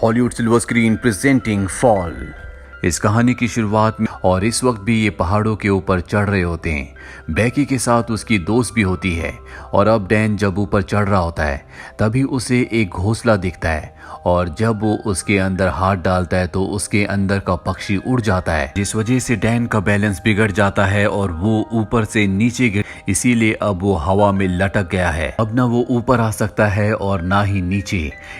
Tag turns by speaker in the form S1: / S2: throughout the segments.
S1: Hollywood silver screen presenting fall. इस कहानी की शुरुआत में और इस वक्त भी ये पहाड़ों के ऊपर चढ़ रहे होते हैं। बेकी के साथ उसकी दोस्त भी होती है और अब डैन जब ऊपर चढ़ रहा होता है तभी उसे एक घोंसला दिखता है और जब वो उसके अंदर हाथ डालता है तो उसके अंदर का पक्षी उड़ जाता है, जिस वजह से डैन का बैलेंस बिगड़ जाता है और वो ऊपर से नीचे गिर, इसीलिए अब वो हवा में लटक गया है। अब ना वो ऊपर आ सकता है और ना ही नीचे।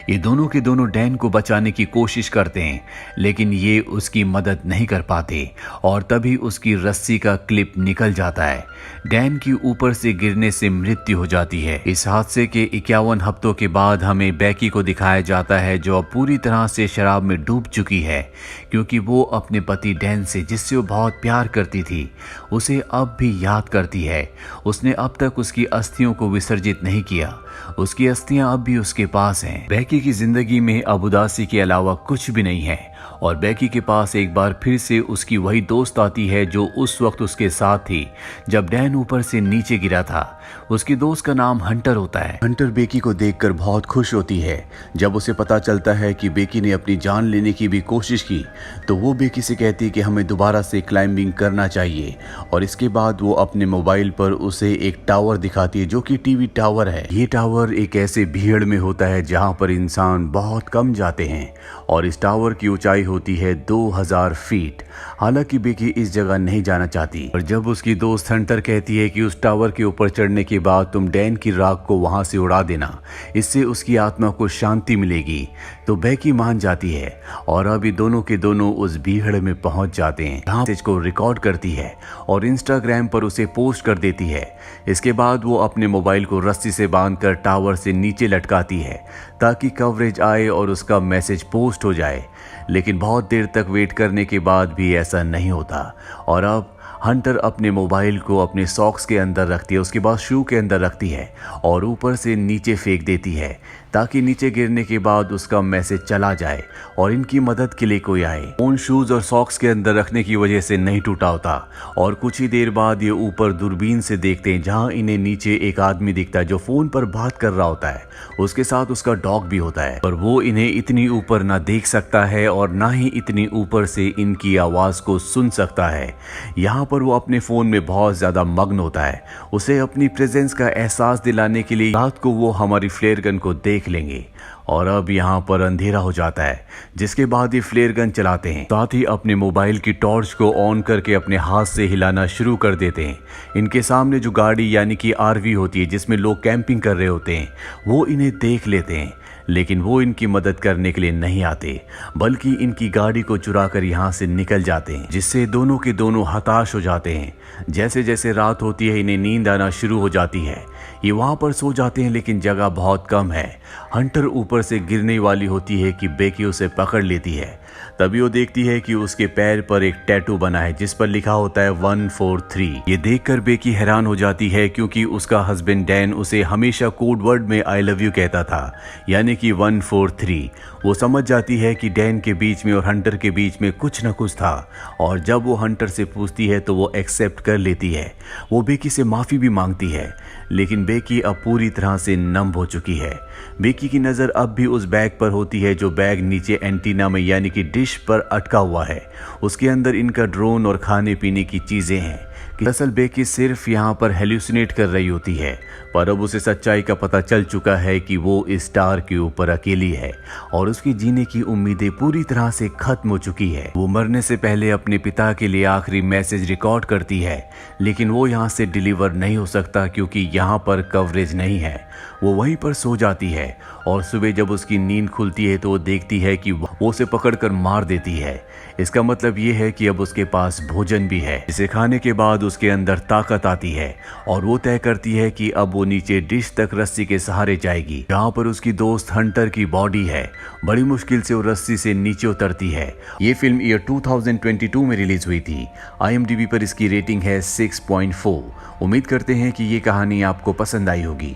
S1: ये दोनों के दोनों डैन को बचाने की कोशिश करते हैं लेकिन ये उसकी मदद नहीं कर पाते और तभी उसकी रस्सी का क्लिप निकल जाता है। डैन की ऊपर से गिरने से मृत्यु हो जाती है। इस हादसे के 51 हफ्तों के बाद हमें बेकी को दिखाया जाता है जो अब पूरी तरह से शराब में डूब चुकी है क्योंकि वो अपने पति डैन से, जिससे वो बहुत प्यार करती थी, उसे अब भी याद करती है। उसने अब तक उसकी अस्थियों को विसर्जित नहीं किया, उसकी अस्थियां अब भी उसके पास हैं। बेकी की जिंदगी में अब उदासी के अलावा कुछ भी नहीं है और बेकी के पास एक बार फिर से उसकी वही दोस्त आती है जो उस वक्त उसके साथ थी जब डैन ऊपर से नीचे गिरा था। उसकी दोस्त का नाम हंटर होता है। हंटर बेकी को देखकर बहुत खुश होती है। जब उसे पता चलता है कि बेकी ने अपनी जान लेने की भी कोशिश की तो वो बेकी से कहती है कि हमें दोबारा से क्लाइंबिंग करना चाहिए और इसके बाद वो अपने मोबाइल पर उसे एक टावर दिखाती है जो कि टीवी टावर है। ये टावर एक ऐसे भीड़ में होता है जहाँ पर इंसान बहुत कम जाते हैं और इस टावर की ऊंचाई होती है 2000 फीट। हालांकि बेकी इस जगह नहीं जाना चाहती और जब उसकी दोस्त हंटर कहती है कि उस टावर के ऊपर चढ़ने के बाद तुम डैन की राख को वहां से उड़ा देना, इससे उसकी आत्मा को शांति मिलेगी, तो बेकी मान जाती है और अभी दोनों के दोनों उस भीड़ में पहुंच जाते हैं। जहां इसको रिकॉर्ड करती है और इंस्टाग्राम पर उसे पोस्ट कर देती है। इसके बाद वो अपने मोबाइल को रस्सी से बांधकर टावर से नीचे लटकाती है ताकि कवरेज आए और उसका मैसेज पोस्ट हो जाए, लेकिन बहुत देर तक वेट करने के बाद भी ऐसा नहीं होता और अब हंटर अपने मोबाइल को अपने सॉक्स के अंदर रखती है, उसके बाद शू के अंदर रखती है और ऊपर से नीचे फेंक देती है ताकि नीचे गिरने के बाद उसका मैसेज चला जाए और इनकी मदद के लिए कोई आए। फोन शूज और सॉक्स के अंदर रखने की वजह से नहीं टूटा होता और कुछ ही देर बाद ये ऊपर दूरबीन से देखते हैं जहां इन्हें नीचे एक आदमी दिखता है जो फोन पर बात कर रहा होता है। उसके साथ उसका डॉग भी होता है पर वो इन्हें इतनी ऊपर ना देख सकता है और ना ही इतनी ऊपर से इनकी आवाज को सुन सकता है। यहाँ पर वो अपने फोन में बहुत ज्यादा मग्न होता है। उसे अपनी प्रेजेंस का एहसास दिलाने के लिए रात को वो हमारी फ्लेयर गन को देख लेंगे और अब यहाँ पर अंधेरा हो जाता है, जिसके बाद ये फ्लेयर गन चलाते हैं। साथ ही अपने मोबाइल की टॉर्च को ऑन करके अपने हाथ से हिलाना शुरू कर देते हैं। इनके सामने जो गाड़ी यानी कि आरवी होती है जिसमें लोग कैंपिंग कर रहे होते हैं वो इन्हें देख लेते हैं, लेकिन वो इनकी मदद करने के लिए नहीं आते बल्कि इनकी गाड़ी को चुरा कर यहाँ से निकल जाते हैं, जिससे दोनों के दोनों हताश हो जाते हैं। जैसे जैसे रात होती है इन्हें नींद आना शुरू हो जाती है। ये वहां पर सो जाते हैं लेकिन जगह बहुत कम है। हंटर ऊपर से गिरने वाली होती है कि बेकी उसे पकड़ लेती है। तभी वो देखती है कि उसके पैर पर एक टैटू बना है जिस पर लिखा होता है 143। ये देखकर बेकी हैरान हो जाती है क्योंकि उसका हस्बैंड डैन उसे हमेशा कोड वर्ड में आई लव यू कहता था, यानी कि 143। वो समझ जाती है कि डैन के बीच में और हंटर के बीच में कुछ न कुछ था और जब वो हंटर से पूछती है तो वो एक्सेप्ट कर लेती है। वो बेकी से माफी भी मांगती है लेकिन बेकी अब पूरी तरह से नम हो चुकी है। बेकी की नजर अब भी उस बैग पर होती है जो बैग नीचे एंटीना में यानी कि डिश पर अटका हुआ है। उसके अंदर इनका ड्रोन और खाने पीने की चीजें हैं। दरअसल बेकी सिर्फ यहाँ पर हेल्यूसिनेट कर रही होती है पर अब उसे सच्चाई का पता चल चुका है कि वो इस स्टार के ऊपर अकेली है और उसकी जीने की उम्मीदें पूरी तरह से खत्म हो चुकी है। वो मरने से पहले अपने पिता के लिए आखिरी मैसेज रिकॉर्ड करती है लेकिन वो यहाँ से डिलीवर नहीं हो सकता क्योंकि यहाँ पर कवरेज नहीं है। वो वहीं पर सो जाती है और सुबह जब उसकी नींद खुलती है तो वो देखती है कि वो उसे पकड़कर मार देती है। इसका मतलब ये है कि अब उसके पास भोजन भी है जिसे खाने के बाद उसके अंदर ताकत आती है और वो तय करती है कि अब वो नीचे डिश तक रस्सी के सहारे जाएगी जहाँ पर उसकी दोस्त हंटर की बॉडी है। बड़ी मुश्किल से वो रस्सी से नीचे उतरती है। ये फिल्म ईयर 2022 में रिलीज हुई थी। IMDb पर इसकी रेटिंग है 6.4। उम्मीद करते हैं कि ये कहानी आपको पसंद आई होगी।